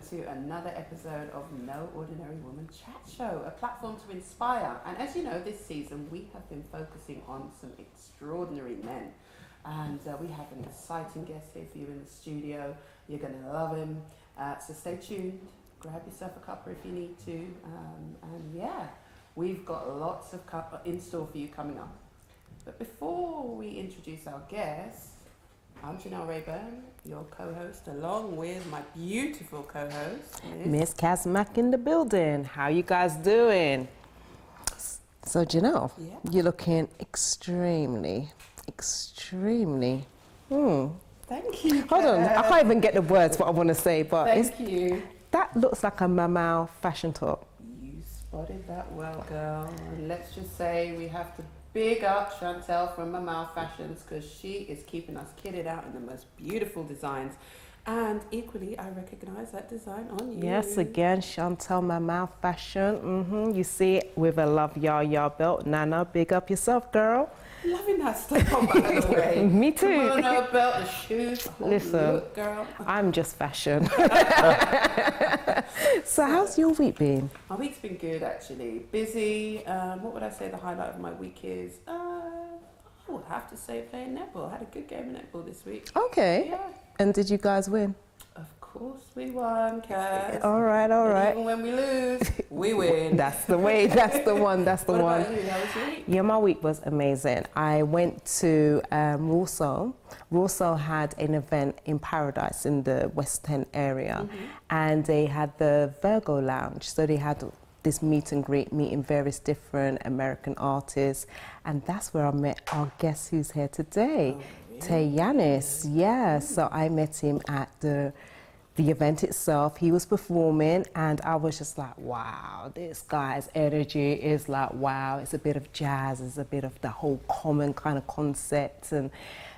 to another episode of No Ordinary Woman Chat Show, a platform to inspire. And as you know, this season we have been focusing on some extraordinary men. And we have an exciting guest here for you in the studio. You're going to love him. So stay tuned. Grab yourself a cuppa if you need to. And yeah, we've got lots of in store for you coming up. But before we introduce our guest, I'm Janelle Rayburn, your co-host, along with my beautiful co-host, Miss Kazmak in the building. How you guys doing? So Janelle, you're looking extremely. Thank you. Hold on, I can't even get the words what I want to say, but thank you. That looks like a Mamau fashion top. You spotted that well, girl. And let's just say we have to big up Chantel from Mamau Fashions because she is keeping us kitted out in the most beautiful designs. And equally, I recognize that design on you. Yes, again, Chantel Mamau Fashion. You see it with a Love Ya Ya belt. Nana, big up yourself, girl. Loving that stuff, by the way. Me too. Kimono, belt, the shoes. Listen, look, girl. I'm just fashion. So how's your week been? My week's been good, actually. Busy. What would I say the highlight of my week is? I would have to say playing netball. I had a good game of netball this week. Okay. Yeah. And did you guys win? Of course we won, Kaz. All right. And even when we lose, we win. That's the way. That's the one. That's the what one. About you? How was your week? Yeah, my week was amazing. I went to Warsaw. Warsaw had an event in Paradise in the West End area, and they had the Virgo Lounge. So they had this meet and greet, meeting various different American artists, and that's where I met our guest who's here today, Tey Yaniis. Yeah, so I met him at the event itself. He was performing, and I was just like, wow, this guy's energy is like, wow. It's a bit of jazz, it's a bit of the whole common kind of concept, and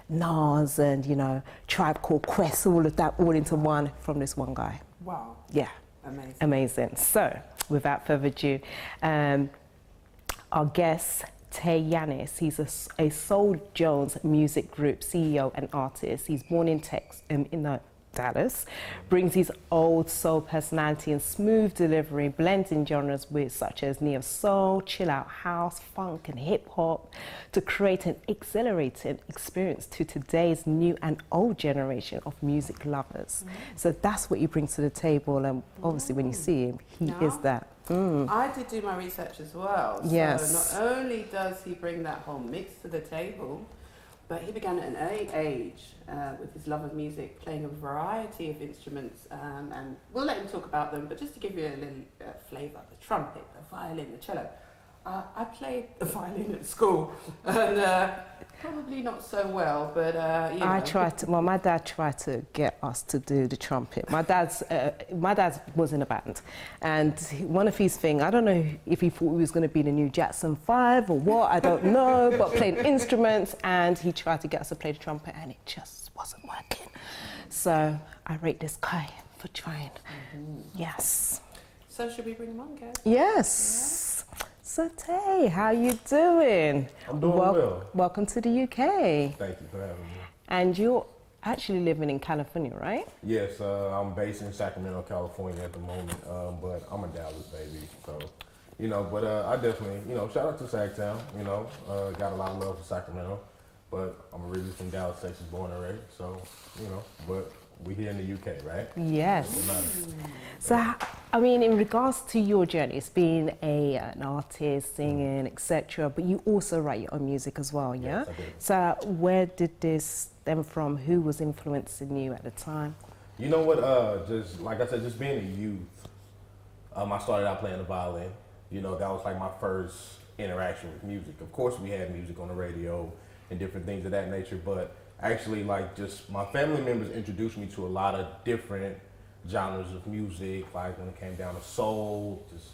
Nas and, you know, Tribe Called Quest, all of that, all into one from this one guy. Wow. Yeah. Amazing. Amazing. So, without further ado, our guest, Tey Yaniis. He's a Soul Jones music group CEO and artist. He's born in Dallas, brings his old soul personality and smooth delivery, blending genres with such as neo soul, chill out house, funk and hip hop to create an exhilarated experience to today's new and old generation of music lovers. So that's what he brings to the table, and obviously when you see him, he is that. I did do my research as well. Yes. So not only does he bring that whole mix to the table, but he began at an early age with his love of music, playing a variety of instruments, and we'll let him talk about them, but just to give you a little flavour, the trumpet, the violin, the cello. I played the violin at school, and probably not so well, but you know. I tried to, well, my dad tried to get us to do the trumpet. My dad was in a band, and one of his things, I don't know if he thought he was going to be the new Jackson 5 or what, I don't know, but playing instruments, and he tried to get us to play the trumpet, and it just wasn't working. So I rate this guy for trying. Yes. So should we bring him on, guys? Yes. Yeah. So Tey, how you doing? I'm doing well. Welcome to the UK. Thank you for having me. And you're actually living in California, right? Yes, I'm based in Sacramento, California at the moment, but I'm a Dallas baby, so, you know, but I definitely, you know, shout out to Sacktown, you know, got a lot of love for Sacramento, but I'm originally from Dallas, Texas, born and raised, so, you know, but we here in the UK, right? Yes. So, I mean, in regards to your journey, it's being an artist, singing, etc., but you also write your own music as well, yeah? Yes, I do. So where did this stem from? Who was influencing you at the time? You know what, just, like I said, just being a youth, I started out playing the violin. You know, that was like my first interaction with music. Of course, we had music on the radio and different things of that nature, but actually, like, just my family members introduced me to a lot of different genres of music, like when it came down to soul, just,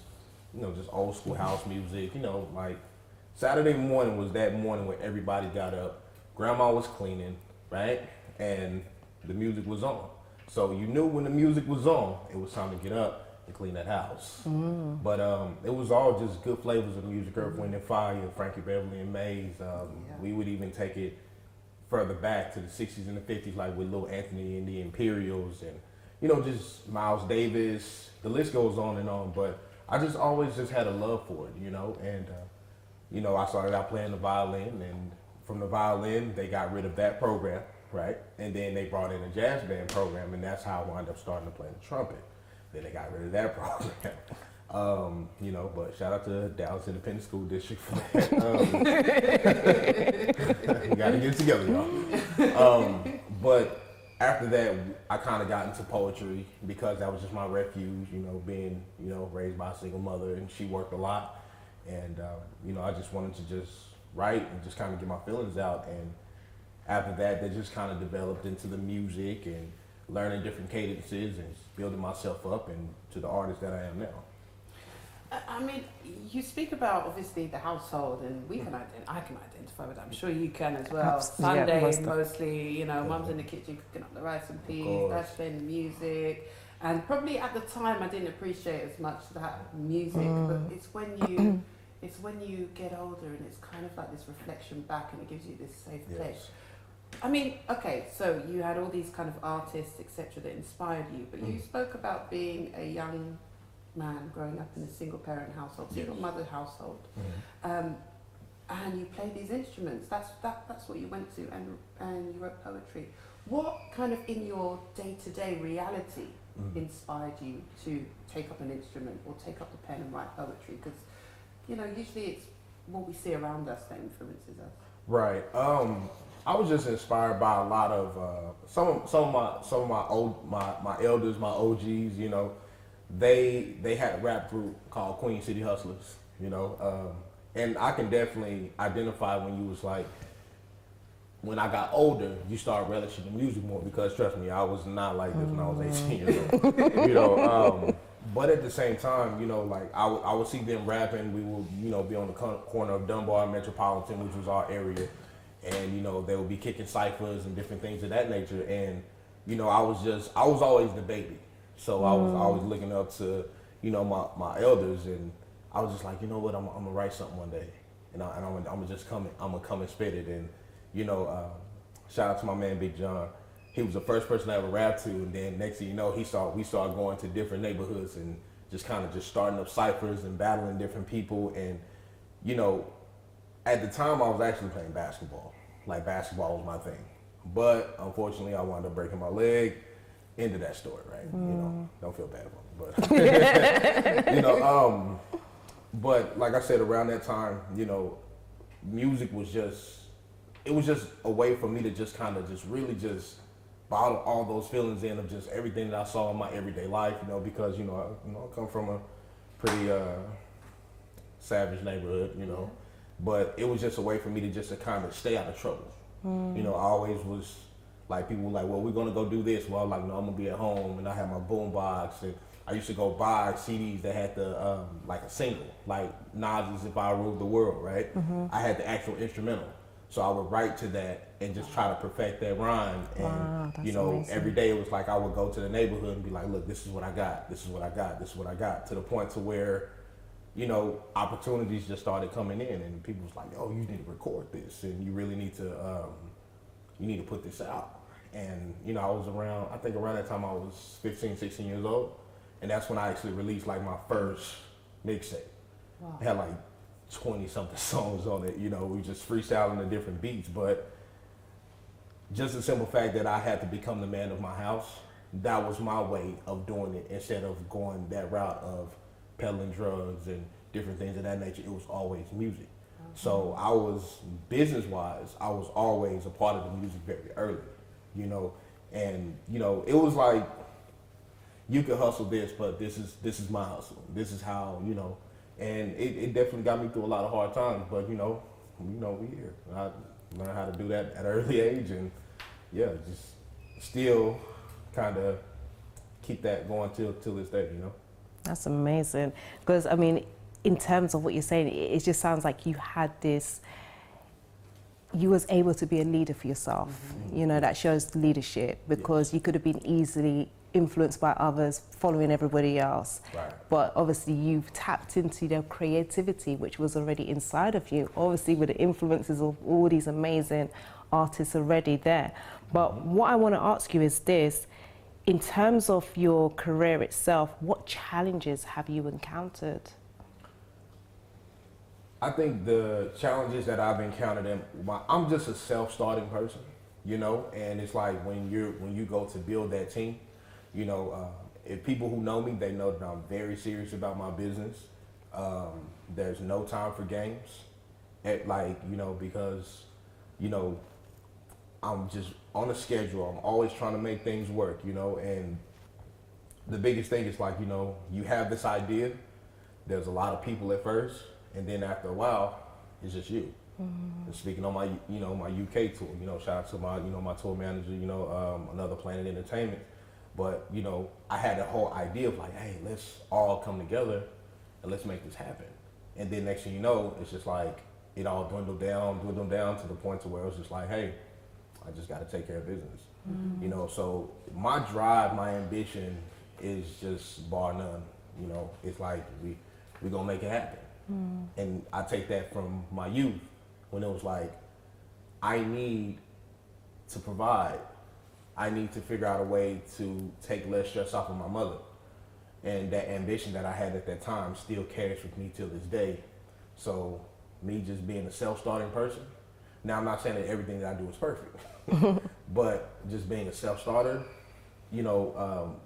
you know, just old school house music, you know, like Saturday morning was that morning where everybody got up, grandma was cleaning, right? And the music was on. So you knew when the music was on, it was time to get up and clean that house. But it was all just good flavors of music, Earth, Wind and Fire, Frankie Beverly and Mays. We would even take it further back to the 60s and the 50s, like with Lil Anthony and the Imperials, and you know, just Miles Davis, the list goes on and on, but I just always just had a love for it, you know, and, you know, I started out playing the violin, and from the violin, they got rid of that program, right? And then they brought in a jazz band program, and that's how I wound up starting to play the trumpet. Then they got rid of that program. You know, but shout out to Dallas Independent School District for that. We got to get it together, y'all. But after that, I kind of got into poetry because that was just my refuge, you know, being, you know, raised by a single mother, and she worked a lot. And, you know, I just wanted to just write and just kind of get my feelings out. And after that, they just kind of developed into the music and learning different cadences and building myself up and to the artist that I am now. I mean, you speak about obviously the household, and we can I can identify with that. I'm sure you can as well. Sunday, mostly, you know, mum's in the kitchen cooking up the rice and peas, dad's playing the music, and probably at the time I didn't appreciate as much that music. But it's when you get older, and it's kind of like this reflection back, and it gives you this safe place. I mean, okay, so you had all these kind of artists, etc., that inspired you, but you spoke about being a young man growing up in a single parent household, single mother household, and you played these instruments. That's what you went to, and you wrote poetry. What kind of in your day-to-day reality inspired you to take up an instrument or take up the pen and write poetry? Because, you know, usually it's what we see around us that influences us. Right. I was just inspired by a lot of some of my elders, my OGs. You know, they had a rap group called Queen City Hustlers. You know, and I can definitely identify when you was like, when I got older, you start relishing the music more, because trust me, I was not like this when I was 18 years old. You know, but at the same time, you know, like I would see them rapping. We would, you know, be on the corner of Dunbar and Metropolitan, which was our area. And, you know, they would be kicking ciphers and different things of that nature. And, you know, I was always the baby. So I was always looking up to, you know, my elders. And I was just like, you know what, I'm going to write something one day. And I'm going to come and spit it. And, you know, shout out to my man, Big John. He was the first person I ever rapped to. And then next thing you know, we started going to different neighborhoods and just kind of just starting up ciphers and battling different people. And, you know, at the time, I was actually playing basketball. Like, basketball was my thing. But unfortunately, I wound up breaking my leg. End of that story, right? You know, don't feel bad about me. But, you know, but like I said, around that time, you know, music was just a way for me to just kind of just really just bottle all those feelings in of just everything that I saw in my everyday life, you know, because, you know, I come from a pretty savage neighborhood, you know. But it was just a way for me to kind of stay out of trouble. You know, I always was like, people were like, well, we're going to go do this. Well, I'm like, no, I'm going to be at home. And I had my boom box. And I used to go buy CDs that had the, like a single, like Nas's If I Ruled the World, right? I had the actual instrumental. So I would write to that and just try to perfect that rhyme. And, you know, amazing. Every day it was like I would go to the neighborhood and be like, look, this is what I got. This is what I got. This is what I got. To the point to where, you know, opportunities just started coming in, and people was like, oh, you need to record this, and you really need to, put this out. And, you know, I think around that time I was 15, 16 years old, and that's when I actually released like my first mixtape. Wow. It had like 20 something songs on it, you know, we just freestyling the different beats, but just the simple fact that I had to become the man of my house, that was my way of doing it, instead of going that route of peddling drugs and different things of that nature. It was always music. So I was, business-wise, I was always a part of the music very early, you know, and, you know, it was like, you can hustle this, but this is my hustle. This is how, you know, and it definitely got me through a lot of hard times, but, you know, we here. I learned how to do that at an early age, and yeah, just still kind of keep that going till this day, you know. That's amazing, because I mean, in terms of what you're saying, it just sounds like you had this, you was able to be a leader for yourself. You know, that shows leadership, because you could have been easily influenced by others, following everybody else. Right. But obviously you've tapped into their creativity, which was already inside of you, obviously with the influences of all these amazing artists already there. But what I want to ask you is this: in terms of your career itself, what challenges have you encountered? I think the challenges that I've encountered, I'm just a self-starting person, you know, and it's like when you go to build that team, you know, if people who know me, they know that I'm very serious about my business. There's no time for games, because, you know, I'm just on a schedule. I'm always trying to make things work, you know, and the biggest thing is like, you know, you have this idea, there's a lot of people at first, and then after a while, it's just you. Mm-hmm. And speaking on my, my UK tour, shout out to my, my tour manager, Another Planet Entertainment. But, I had the whole idea of like, hey, let's all come together and let's make this happen. And then next thing you know, it's just like, it all dwindled down to the point to where it was just like, hey, I just got to take care of business. Mm-hmm. So my drive, my ambition is just bar none. It's like we gonna make it happen. Mm. And I take that from my youth when it was like, I need to provide. I need to figure out a way to take less stress off of my mother. And that ambition that I had at that time still carries with me till this day. So me just being a self-starting person, now I'm not saying that everything that I do is perfect, but just being a self-starter,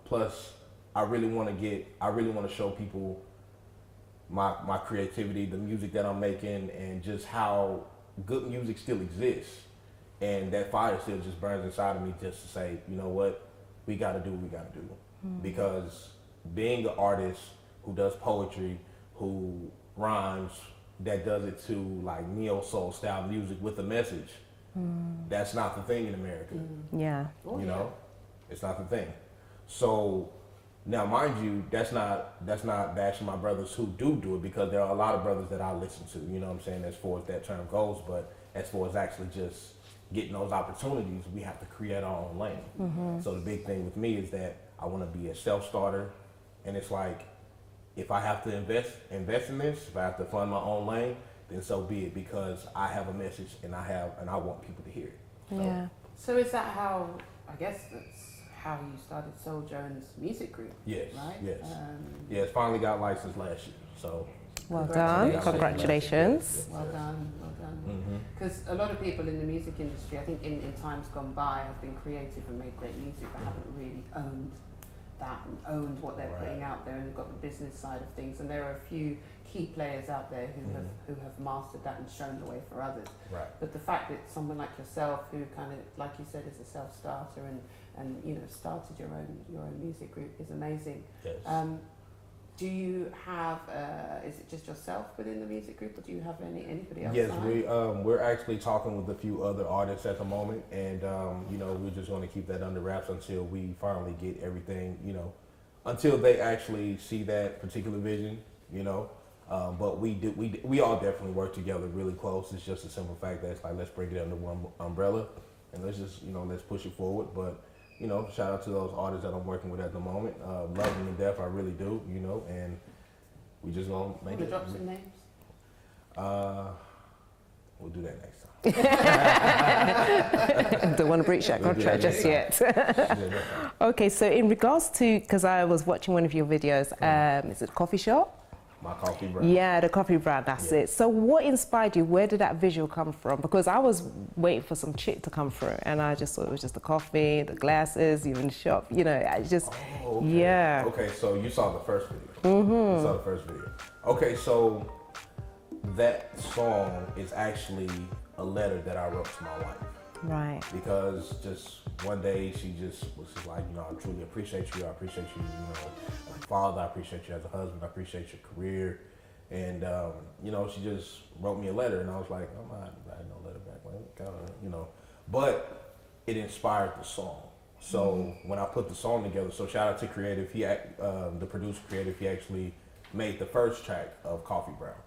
plus I really want to show people my creativity, the music that I'm making, and just how good music still exists. And that fire still just burns inside of me just to say, you know what, we got to do what we got to do. Mm-hmm. Because being an artist who does poetry, who rhymes, that does it to like neo-soul style music with a message, that's not the thing in America. Yeah. It's not the thing. So now, mind you, that's not bashing my brothers who do it, because there are a lot of brothers that I listen to, you know what I'm saying, as far as that term goes. But as far as actually just getting those opportunities, we have to create our own lane. Mm-hmm. So the big thing with me is that I want to be a self-starter, and it's like, if I have to invest in this, if I have to fund my own lane, then so be it, because I have a message and I want people to hear it. So, yeah. So is that how, I guess that's how you started Soul Jones Music Group? Yes, right? yes. Yes, finally got licensed last year, so. Well done, congratulations. Well done, well done. Because a lot of people in the music industry, I think in times gone by, have been creative and made great music, but haven't really owned that and owned what they're putting out there, and they've got the business side of things. And there are a few key players out there who have mastered that and shown the way for others. Right. But the fact that someone like yourself, who kind of, like you said, is a self-starter and started your own music group, is amazing. Yes. Do you have, is it just yourself within the music group, or do you have anybody else? Yes, we're actually talking with a few other artists at the moment, and we're just going to keep that under wraps until we finally get everything, until they actually see that particular vision, But we all definitely work together really close. It's just a simple fact that it's like, let's bring it under one umbrella, and let's just let's push it forward. But shout out to those artists that I'm working with at the moment. Love them to death, I really do, and we just gonna make it. Drop some names? We'll do that next time. Don't want to breach that contract just yet. Okay, so in regards to, because I was watching one of your videos, is it Coffee Shop? My coffee brand. Yeah, the coffee brand, that's it. So what inspired you? Where did that visual come from? Because I was waiting for some chick to come through, and I just thought it was just the coffee, the glasses, you in the shop, I just, yeah. Okay, so you saw the first video. You saw the first video. Okay, so that song is actually a letter that I wrote to my wife. Right. Because just one day she just was just like, I truly appreciate you. I appreciate you, my father. I appreciate you as a husband. I appreciate your career. And, she just wrote me a letter, and I was like, I'm not writing no letter back. Like, kinda, But it inspired the song. So when I put the song together, so shout out to Creative. The producer Creative, he actually made the first track of Coffee Brown.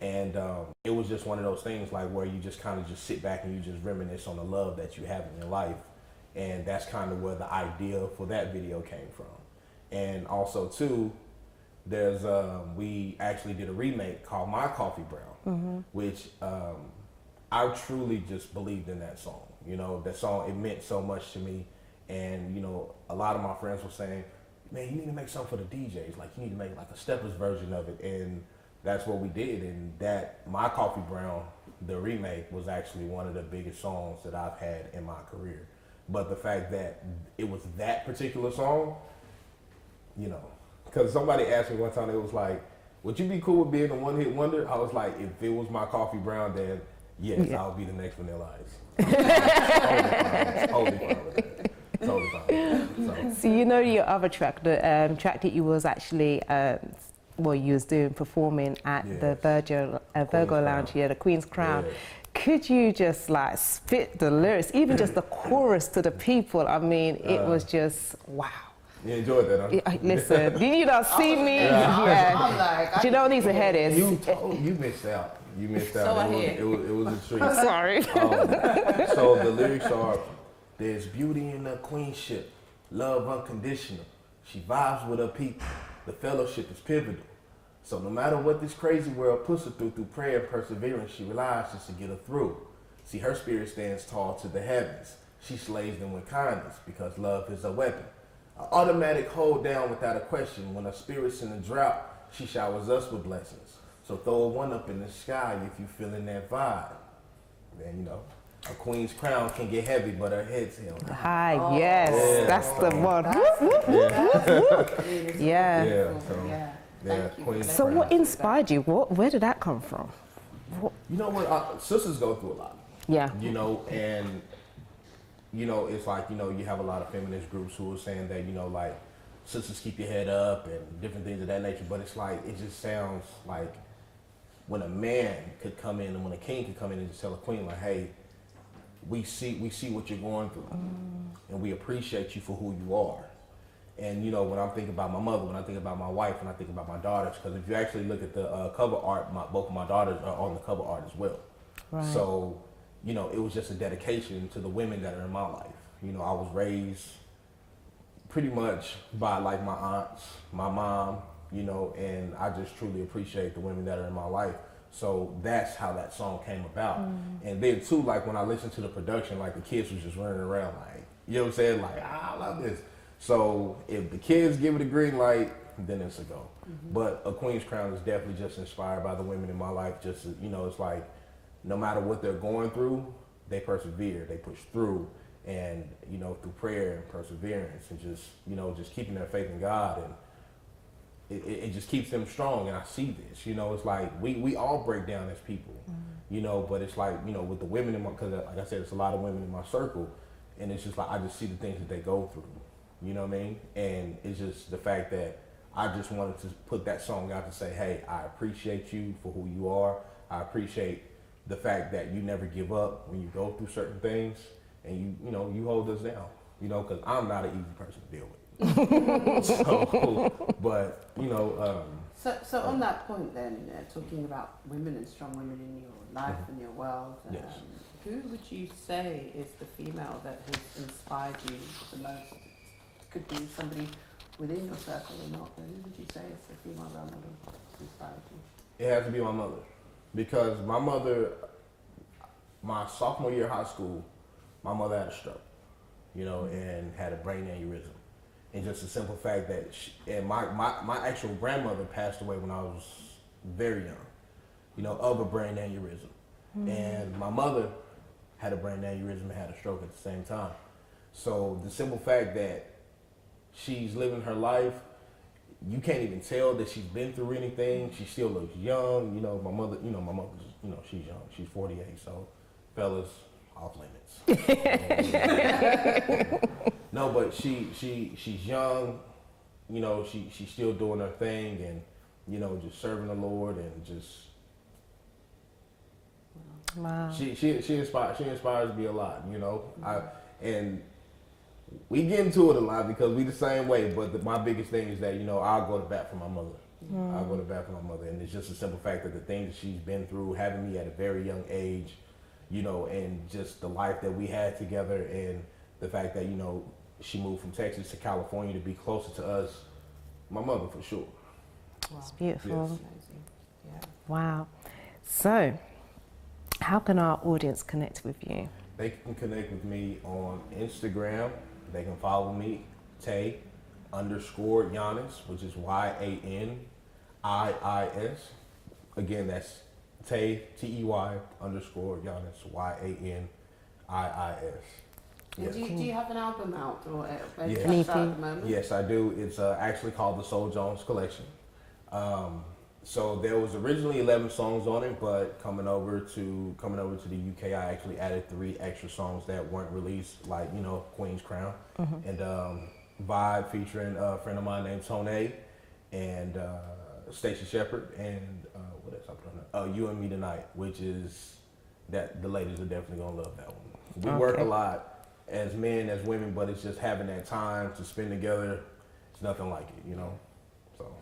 And it was just one of those things like where you just kind of just sit back and you just reminisce on the love that you have in your life. And that's kind of where the idea for that video came from. And also too, there's we actually did a remake called My Coffee Brown, which I truly just believed in that song. That song, it meant so much to me. And, you know, a lot of my friends were saying, man, you need to make something for the DJs. Like, you need to make like a steppers version of it. And that's what we did. And that, My Coffee Brown, the remake, was actually one of the biggest songs that I've had in my career. But the fact that it was that particular song, you know, because somebody asked me one time, it was like, would you be cool with being a one-hit wonder? I was like, if it was My Coffee Brown, then yes, I'll be the next Vanilla Ice. Totally fine with that. Totally fine with that. So you know your other track, the track that you was actually, you was doing performing at the Virgo Lounge, the Queen's Crown. Yeah. Could you just like spit the lyrics, even just the chorus to the people? I mean, it was just wow. You enjoyed that, huh? Listen, did you not see me? I'm like, Do you know what these ahead is? You missed out. You missed out. So It was a treat. Sorry. So the lyrics are, there's beauty in her queenship, love unconditional. She vibes with her people. The fellowship is pivotal. So no matter what this crazy world puts her through prayer and perseverance, she relies just to get her through. See, her spirit stands tall to the heavens. She slays them with kindness because love is a weapon. An automatic hold down without a question. When her spirit's in a drought, she showers us with blessings. So throw a one up in the sky if you feeling that vibe. Then, you know, a queen's crown can get heavy, but her head's held high. Hi, yes, that's the one. Yeah. Queen's So crown. what inspired you? Where did that come from? You know what? Sisters go through a lot. Yeah. You know, and you know, it's like, you know, you have a lot of feminist groups who are saying that, you know, like, sisters keep your head up and different things of that nature. But it's like, it just sounds like when a man could come in and when a king could come in and just tell a queen, like, hey, we see what you're going through, and we appreciate you for who you are. And you know, when I'm thinking about my mother, when I think about my wife, when I think about my daughters, because if you actually look at the cover art, both of my daughters are on the cover art as well. Right. So, you know, it was just a dedication to the women that are in my life. You know, I was raised pretty much by like my aunts, my mom, you know, and I just truly appreciate the women that are in my life. So that's how that song came about. And then too, like when I listened to the production, like the kids was just running around like, you know what I'm saying? Like, I love this. So if the kids give it a green light, then it's a go. But A Queen's Crown is definitely just inspired by the women in my life. Just, you know, it's like, no matter what they're going through, they persevere, they push through. And, you know, through prayer and perseverance and just, you know, just keeping their faith in God, and it just keeps them strong. And I see this, you know, it's like we all break down as people, you know, but it's like, you know, with the women in my, because like I said, it's a lot of women in my circle, and it's just like, I just see the things that they go through, you know what I mean? And it's just the fact that I just wanted to put that song out to say, hey, I appreciate you for who you are. I appreciate the fact that you never give up when you go through certain things, and you know, you hold us down, you know, because I'm not an easy person to deal with. So, but you know. So on that point, then, talking about women and strong women in your life and your world, Yes. who would you say is the female that has inspired you the most? Could be somebody within your circle or not, but who would you say is the female role model that inspired you? It has to be my mother, because my mother, my sophomore year of high school, my mother had a stroke, you know, and had a brain aneurysm. And just the simple fact that my actual grandmother passed away when I was very young, you know, of a brain aneurysm. And my mother had a brain aneurysm and had a stroke at the same time. So the simple fact that she's living her life, you can't even tell that she's been through anything. She still looks young. You know, my mother's, you know, she's young. She's 48, so fellas, off limits. No, but she's young. You know, she's still doing her thing, and you know, just serving the Lord, and just Wow. she inspires me a lot. You know, and we get into it a lot because we the same way. But my biggest thing is that, you know, I'll go to bat for my mother. I'll go to bat for my mother, and it's just a simple fact that the things that she's been through, having me at a very young age, you know, and just the life that we had together, and the fact that, you know, she moved from Texas to California to be closer to us. My mother, for sure. Wow. It's beautiful. Yes. Amazing. Yeah. Wow. So, how can our audience connect with you? They can connect with me on Instagram, they can follow me, Tey_Yaniis, which is YANIIS. Again, that's Tey, TEY_Yaniis, YANIIS. And Yes. do you have an album out or a Yes. track out at the moment? Yes, I do. It's actually called the Soul Jones Collection. So there was originally 11 songs on it, but coming over to the UK, I actually added 3 extra songs that weren't released, like Queen's Crown and Vibe featuring a friend of mine named Tony and Stacey Shepherd and what else I put on there? You and Me Tonight, which is that the ladies are definitely gonna love that one. We work a lot as men, as women, but it's just having that time to spend together. It's nothing like it, So.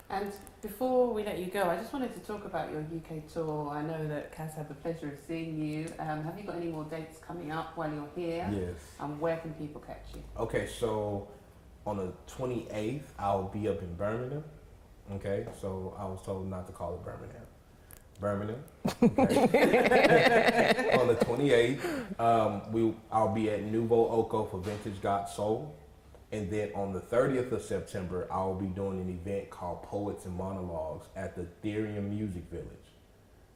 And before we let you go, I just wanted to talk about your UK tour. I know that Kaz had the pleasure of seeing you. Have you got any more dates coming up while you're here? Yes. And where can people catch you? Okay, so on the 28th, I'll be up in Birmingham. Okay, so I was told not to call it Birmingham. Okay. On the 28th, I'll be at Nouveau Oko for Vintage Got Soul. And then on the 30th of September, I'll be doing an event called Poets and Monologues at the Ethereum Music Village.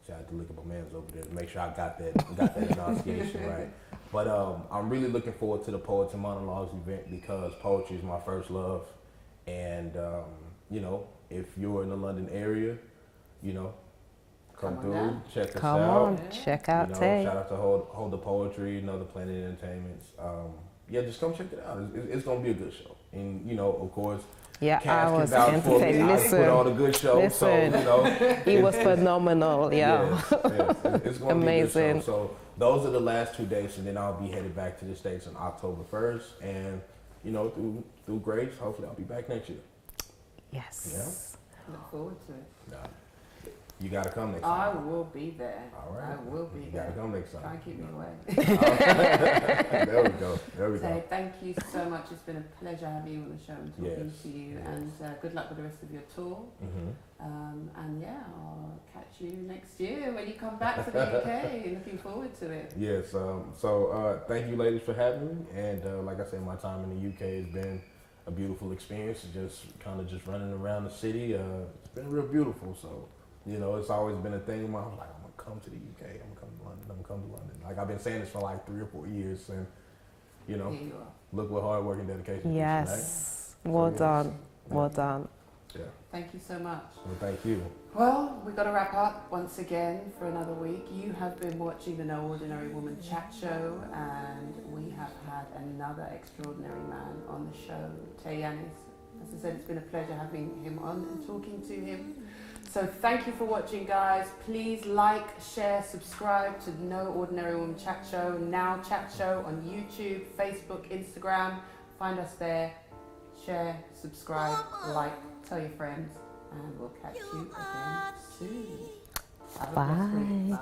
So I had to look at my man's over there to make sure I got that enunciation right. But I'm really looking forward to the Poets and Monologues event because poetry is my first love. And, if you're in the London area, come through, down. check us Come out. on, check out Tey. Shout out to Hold the Poetry, the Planet Entertainments. Just come check it out. It's gonna be a good show, and of course, Yeah, Cass I can was vouch for me. I entertained. put on a good show, Listen. He was phenomenal. Yeah. Yes, it's gonna Amazing. be a good show. So those are the last 2 dates, and then I'll be headed back to the States on October 1st, and through grace, hopefully I'll be back next year. Yes. Look forward to it. Nah. You gotta come next I time. will be there. All right. I will be You there. gotta come next time. Try and keep me away. There we go. Tey, thank you so much. It's been a pleasure having you on the show and talking Yes, to you. yes. And good luck with the rest of your tour. And I'll catch you next year when you come back to the UK. Looking forward to it. Yes. Thank you, ladies, for having me. And like I said, my time in the UK has been a beautiful experience. Just running around the city. It's been real beautiful. So, it's always been a thing of mine. I'm like, I'm gonna come to the UK. I'm gonna come to London. I'm gonna come to London. Like I've been saying this for like 3 or 4 years, and Here you are. look what hard work and dedication. Yes. Well done. Well done. Yeah. Thank you so much. Well, thank you. Well, we've got to wrap up once again for another week. You have been watching the No Ordinary Woman chat show, and we have had another extraordinary man on the show, Tey Yaniis. As I said, it's been a pleasure having him on and talking to him. So thank you for watching, guys. Please like, share, subscribe to No Ordinary Woman chat show, Now Chat Show on YouTube, Facebook, Instagram. Find us there. Share, subscribe, like, tell your friends. And we'll catch you again soon. Have a blessed week. Bye.